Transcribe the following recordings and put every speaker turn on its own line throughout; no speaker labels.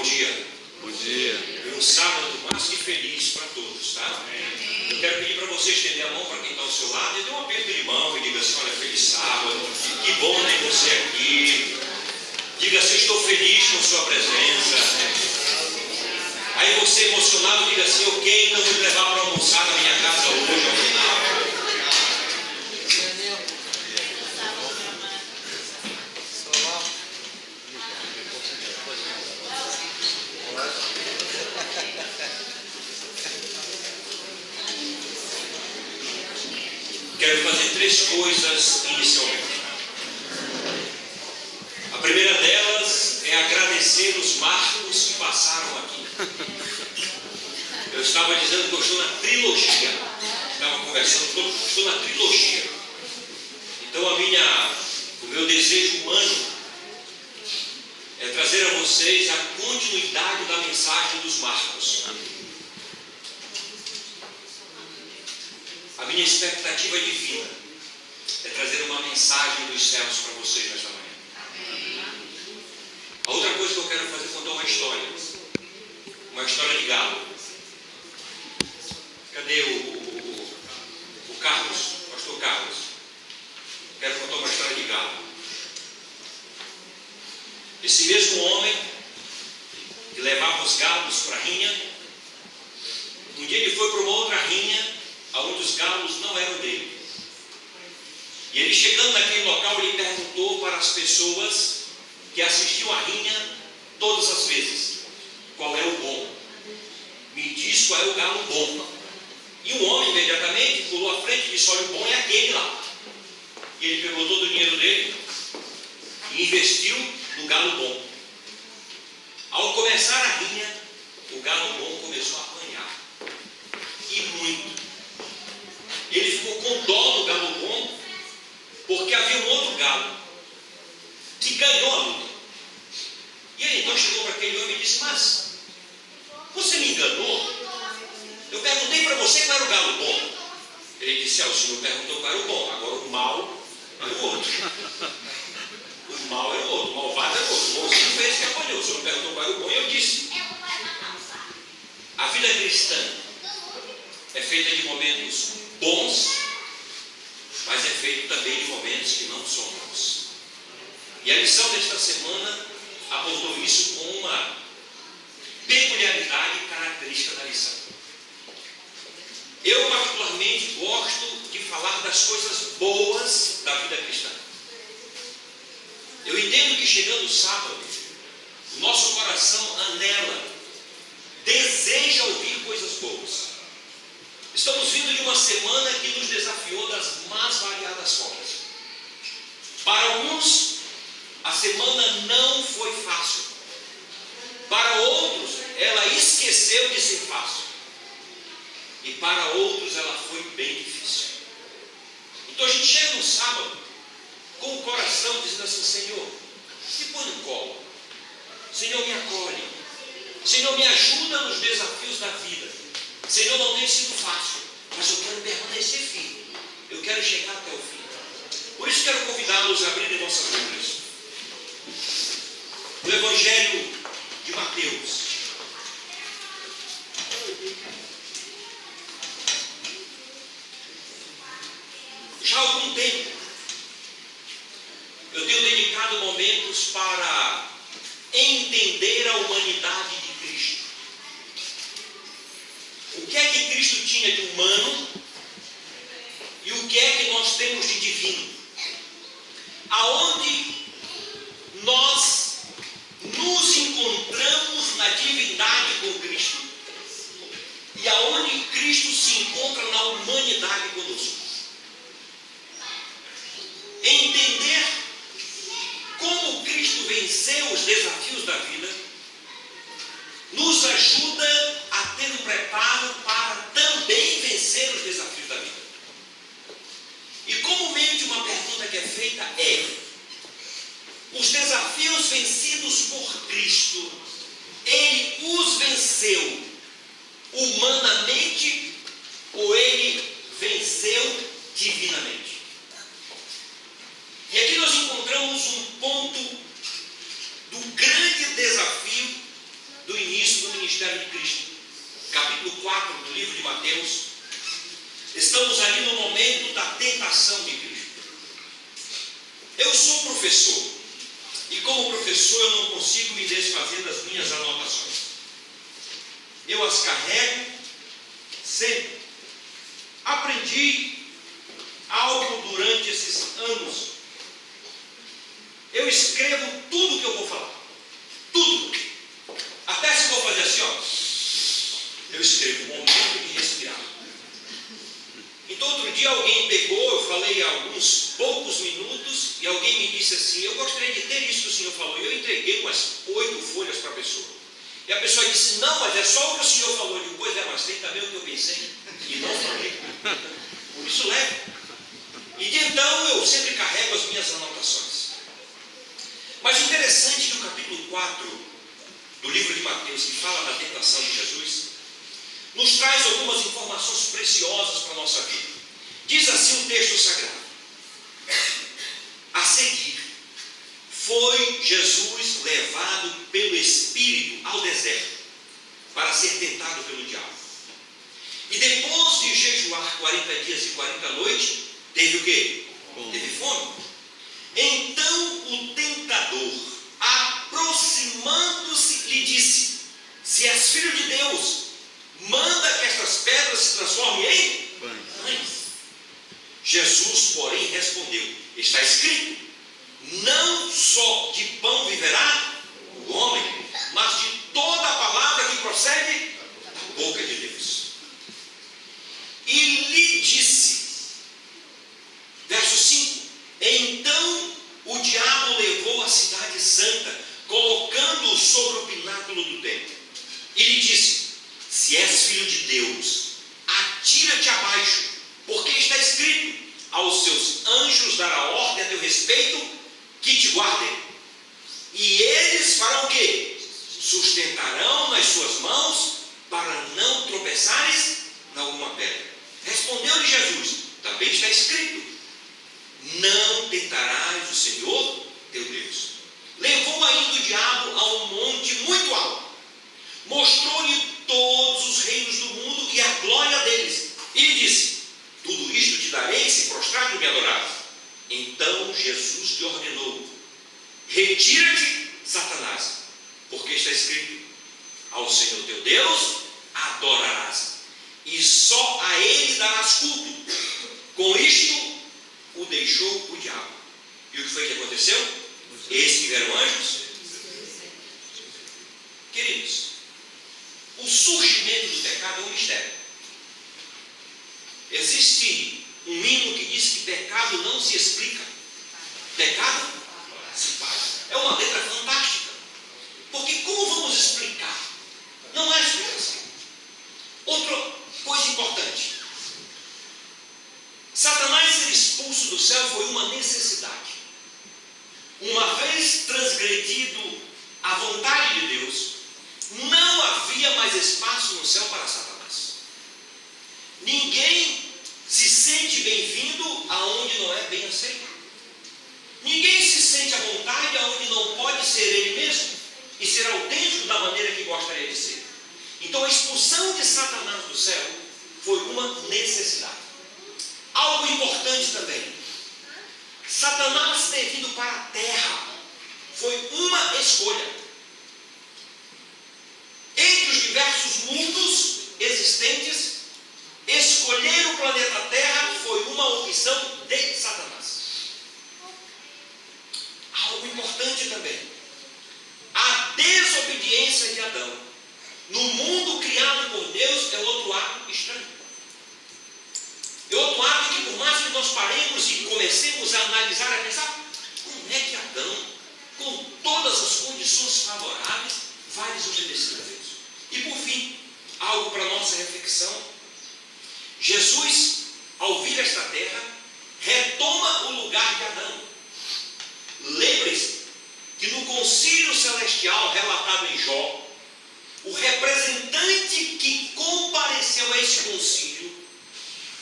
bom dia.
Bom dia.
Foi um sábado mais que feliz para todos, tá? Eu quero pedir para você estender a mão para quem está ao seu lado e dê um aperto de mão e diga assim: olha, feliz sábado, que bom ter você aqui. Diga assim: estou feliz com sua presença. Aí você emocionado diga assim: ok, então vou levar para almoçar na minha casa hoje ao final. Quero fazer 3 coisas inicialmente. A primeira delas é agradecer os marcos que passaram aqui. Eu estava dizendo que eu estou na trilogia. Estava conversando, estou na trilogia. Então o meu desejo humano é trazer a vocês a continuidade da mensagem dos marcos. A minha expectativa divina é trazer uma mensagem dos céus para vocês nesta manhã. A outra coisa que eu quero fazer é contar uma história de galo. Cadê o Carlos, o pastor Carlos? Quero contar uma história de galo. Esse mesmo homem que levava os galos para a rinha, um dia ele foi para uma outra rinha onde os galos não eram dele. E ele, chegando naquele local, ele perguntou para as pessoas que assistiam à rinha todas as vezes: qual é o bom? Me diz qual é o galo bom. E um homem imediatamente pulou à frente e disse: olha, o bom é aquele lá. E ele pegou todo o dinheiro dele e investiu no galo bom. Ao começar a rinha, o galo bom começou a apanhar, e muito. Ele ficou com dó do galo bom, porque havia um outro galo que ganhou a luta. E ele então chegou para aquele homem e disse: mas você me enganou? Eu perguntei para você qual era o galo bom. Ele disse: o senhor perguntou qual era o bom, agora o mal era o outro. O mal era o outro, o malvado era o outro. O bonzinho fez que apanhou. O senhor perguntou qual era o bom e eu disse. A vida cristã é feita de momentos bons, mas é feito também de momentos que não são bons. E a lição desta semana abordou isso com uma peculiaridade característica da lição. Eu particularmente gosto de falar das coisas boas da vida cristã. Eu entendo que chegando o sábado, o nosso coração anela, deseja ouvir coisas boas. Estamos vindo de uma semana que nos desafiou das mais variadas formas. Para alguns, a semana não foi fácil. Para outros, ela esqueceu de ser fácil. E para outros, ela foi bem difícil. Então a gente chega no sábado com o coração dizendo assim: Senhor, me põe no colo. Senhor, me acolhe. Senhor, me ajuda nos desafios da vida. Senhor, não tem sido fácil, mas eu quero permanecer firme. Eu quero chegar até o fim. Por isso quero convidá-los a abrirem nossas Bíblias. O Evangelho de Mateus. Já há algum tempo, eu tenho dedicado momentos para entender a humanidade de Cristo. O que é que Cristo tinha de humano e o que é que nós temos de divino? Aonde nós nos encontramos na divindade com Cristo e aonde Cristo se encontra na humanidade conosco. Entender como Cristo venceu os desafios da vida nos ajuda a ter um preparo para também vencer os desafios da vida. E comumente uma pergunta que é feita é: os desafios vencidos por Cristo, Ele os venceu humanamente ou Ele venceu divinamente? E aqui nós encontramos um ponto do grande desafio ministério de Cristo. Capítulo 4 do livro de Mateus. Estamos ali no momento da tentação de Cristo. Eu sou professor, e como professor eu não consigo me desfazer das minhas anotações. Eu as carrego sempre. Aprendi algo durante esses anos. Eu escrevo tudo que eu vou falar. Tudo. Até se eu vou fazer assim, ó. Eu escrevo momento de respirar. Então outro dia alguém pegou, eu falei alguns poucos minutos, e alguém me disse assim, eu gostaria de ter isso que o senhor falou. E eu entreguei umas 8 folhas para a pessoa. E a pessoa disse, não, mas é só o que o senhor falou. Eu digo, pois é, mas tem também o que eu pensei e não falei. Por isso levo. E de então eu sempre carrego as minhas anotações. Mas interessante que o capítulo 4 do livro de Mateus, que fala da tentação de Jesus, nos traz algumas informações preciosas para a nossa vida. Diz assim o texto sagrado: a seguir, foi Jesus levado pelo Espírito ao deserto para ser tentado pelo diabo. E depois de jejuar 40 dias e 40 noites, teve o quê? Teve fome. Então o tentador, aproximando-se, lhe disse: se és filho de Deus, manda que estas pedras se transformem em pães. Jesus, porém, respondeu: está escrito, não só de pão viverá o homem, mas de toda a palavra que procede da boca de Deus. E lhe disse, verso 5, então o diabo levou a cidade santa, colocando-o sobre o pináculo do templo, e lhe disse: se és filho de Deus, atira-te abaixo, porque está escrito: aos seus anjos dará ordem a teu respeito, que te guardem. E eles farão o quê? Sustentarão nas suas mãos, para não tropeçares em alguma pedra. Respondeu-lhe Jesus: também está escrito: não tentarás o Senhor teu Deus. Levou ainda o diabo a um monte muito alto, mostrou-lhe todos os reinos do mundo e a glória deles, e lhe disse: tudo isto te darei se prostrado me adorares. Então Jesus lhe ordenou: retira-te, Satanás, porque está escrito: ao Senhor teu Deus adorarás, e só a Ele darás culto. Com isto o deixou o diabo. E o que foi que aconteceu? Eis que vieram anjos. Queridos, o surgimento do pecado é um mistério. Existe um hino que diz que pecado não se explica, pecado se faz. É uma letra fantástica, porque como vamos explicar? Não há explicação. Outra coisa importante: Satanás ser expulso do céu foi uma necessidade. Uma vez transgredido a vontade de Deus, não havia mais espaço no céu para Satanás. Ninguém se sente bem-vindo aonde não é bem aceito. Ninguém se sente à vontade aonde não pode ser ele mesmo e ser autêntico da maneira que gostaria de ser. Então a expulsão de Satanás do céu foi uma necessidade. Algo importante também: Satanás ter vindo para a terra foi uma escolha. Entre os diversos mundos existentes, escolher o planeta Terra foi uma opção de Satanás. Algo importante também: a desobediência de Adão no mundo criado por Deus é outro ato estranho. É outro ato que, por mais que nós paremos e comecemos a analisar, a pensar, como é que Adão, com todas as condições favoráveis, vai desobedecer a Deus? E por fim, algo para nossa reflexão: Jesus, ao vir a esta terra, retoma o lugar de Adão. Lembre-se que no concílio celestial relatado em Jó, o representante que compareceu a esse concílio,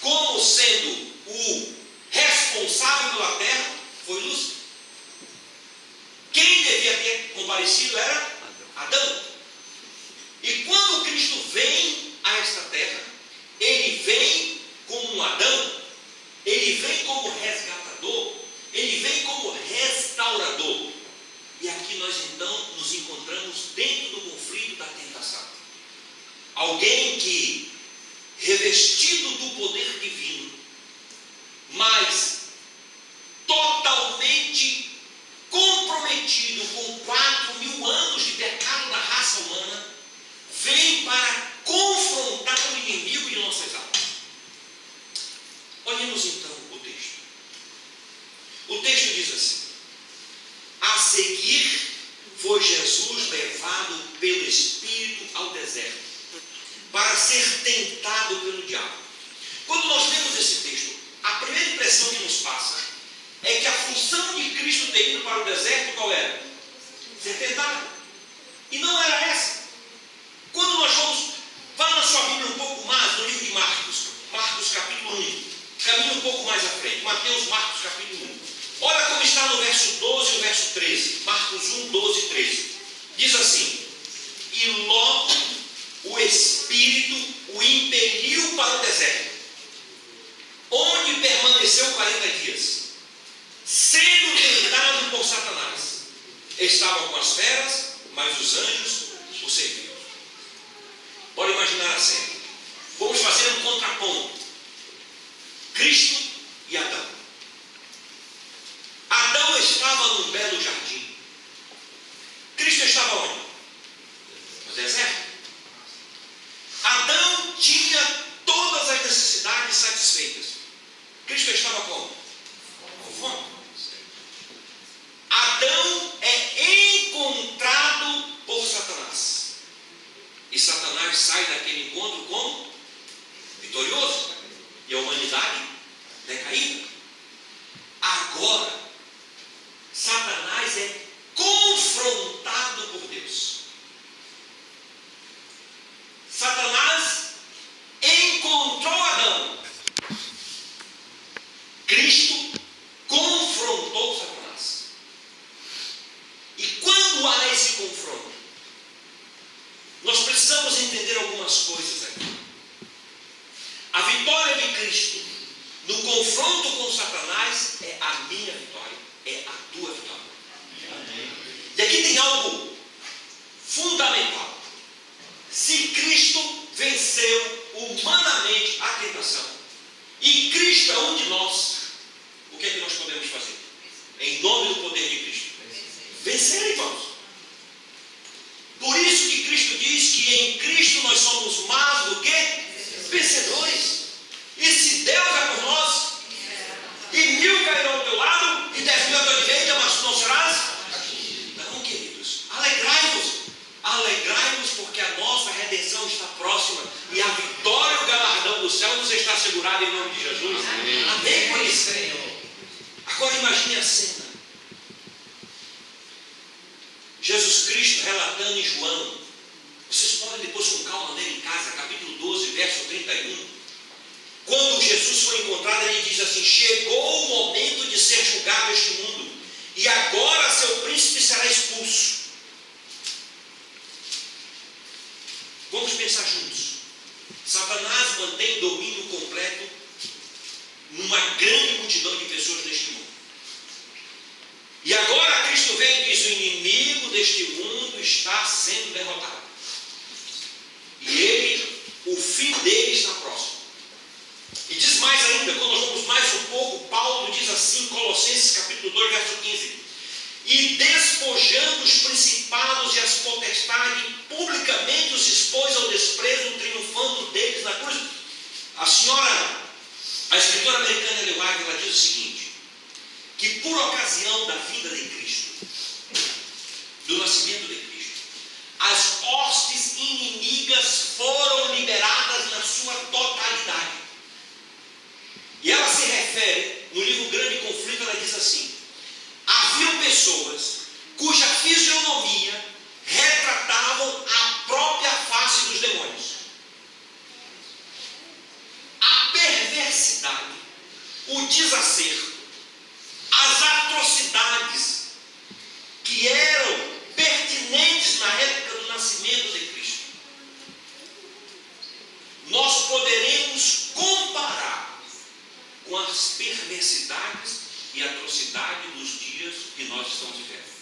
como sendo o responsável pela terra, foi Lúcifer. Quem devia ter comparecido era Adão. E quando alguém que, revestido do poder divino, mas totalmente comprometido com 4.000 anos de pecado da raça humana, vem para confrontar o inimigo de nossas almas. Olhemos então o texto. O texto diz assim: a seguir foi Jesus levado pelo Espírito ao deserto, para ser tentado pelo diabo. Quando nós lemos esse texto, a primeira impressão que nos passa é que a função de Cristo ter ido para o deserto, qual era? Ser tentado. E não era essa. Quando nós vamos, vá na sua Bíblia um pouco mais, no livro de Marcos capítulo 1, caminha um pouco mais à frente, Marcos capítulo 1. Olha como está no verso 12 e o verso 13, Marcos 1, 12 e 13. Diz assim: e logo o Espírito o impeliu para o deserto, onde permaneceu 40 dias, sendo tentado por Satanás. Estava com as feras, mas os anjos o serviam. Pode imaginar a cena. Vamos fazer um contraponto: Cristo e Adão. Adão estava num belo jardim. Cristo estava onde? No deserto. Adão tinha todas as necessidades satisfeitas. Cristo estava como? Com fome. Adão é encontrado por Satanás. E Satanás sai daquele encontro como? Vitorioso. E a humanidade decaída. Agora, Satanás é confrontado por Deus. Satanás encontrou Adão. Cristo confrontou Satanás. E quando há esse confronto, nós precisamos entender algumas coisas aqui. A vitória de Cristo no confronto com Satanás é a minha vitória, é a tua vitória. E aqui tem algo fundamental. Se Cristo venceu humanamente a tentação, e Cristo é um de nós, o que é que nós podemos fazer? Em nome do poder de Cristo, vencer, irmãos. Por isso que Cristo diz que em Cristo nós somos mais do que vencedores. E se Deus é por nós, e 1000 cairão ao teu lado, e 10.000 à tua direita, mas tu não serás. Então, queridos, alegrai-vos, porque a nossa redenção está próxima, e a vitória e o galardão do céu nos está assegurado em nome de Jesus. Amém por isso. Agora imagine a cena. Jesus Cristo relatando em João. Vocês podem depois com calma ler em casa, capítulo 12, verso 31. Quando Jesus foi encontrado, ele diz assim: chegou o momento de ser julgado este mundo, e agora seu príncipe será expulso. Vamos pensar juntos. Satanás mantém domínio completo numa grande multidão de pessoas neste mundo. E agora Cristo vem e diz: o inimigo deste mundo está sendo derrotado. E o fim dele está próximo. E diz mais ainda, quando nós vamos mais um pouco, Paulo diz assim, Colossenses capítulo 2, verso 15: e despojando os principados e as potestades, publicamente os expôs ao desprezo, triunfando deles na cruz. A escritora americana Ellen White, ela diz o seguinte, que por ocasião da vinda de Cristo, do nascimento de Cristo, as hostes inimigas foram liberadas na sua totalidade. E ela se refere, no livro Grande Conflito, ela diz assim: haviam pessoas cuja fisionomia retratavam a própria face dos demônios. A perversidade, o desacerto, as atrocidades que eram pertinentes na época do nascimento de Cristo, nós poderemos comparar com as perversidades e atrocidades dos dias que nós estamos vivendo.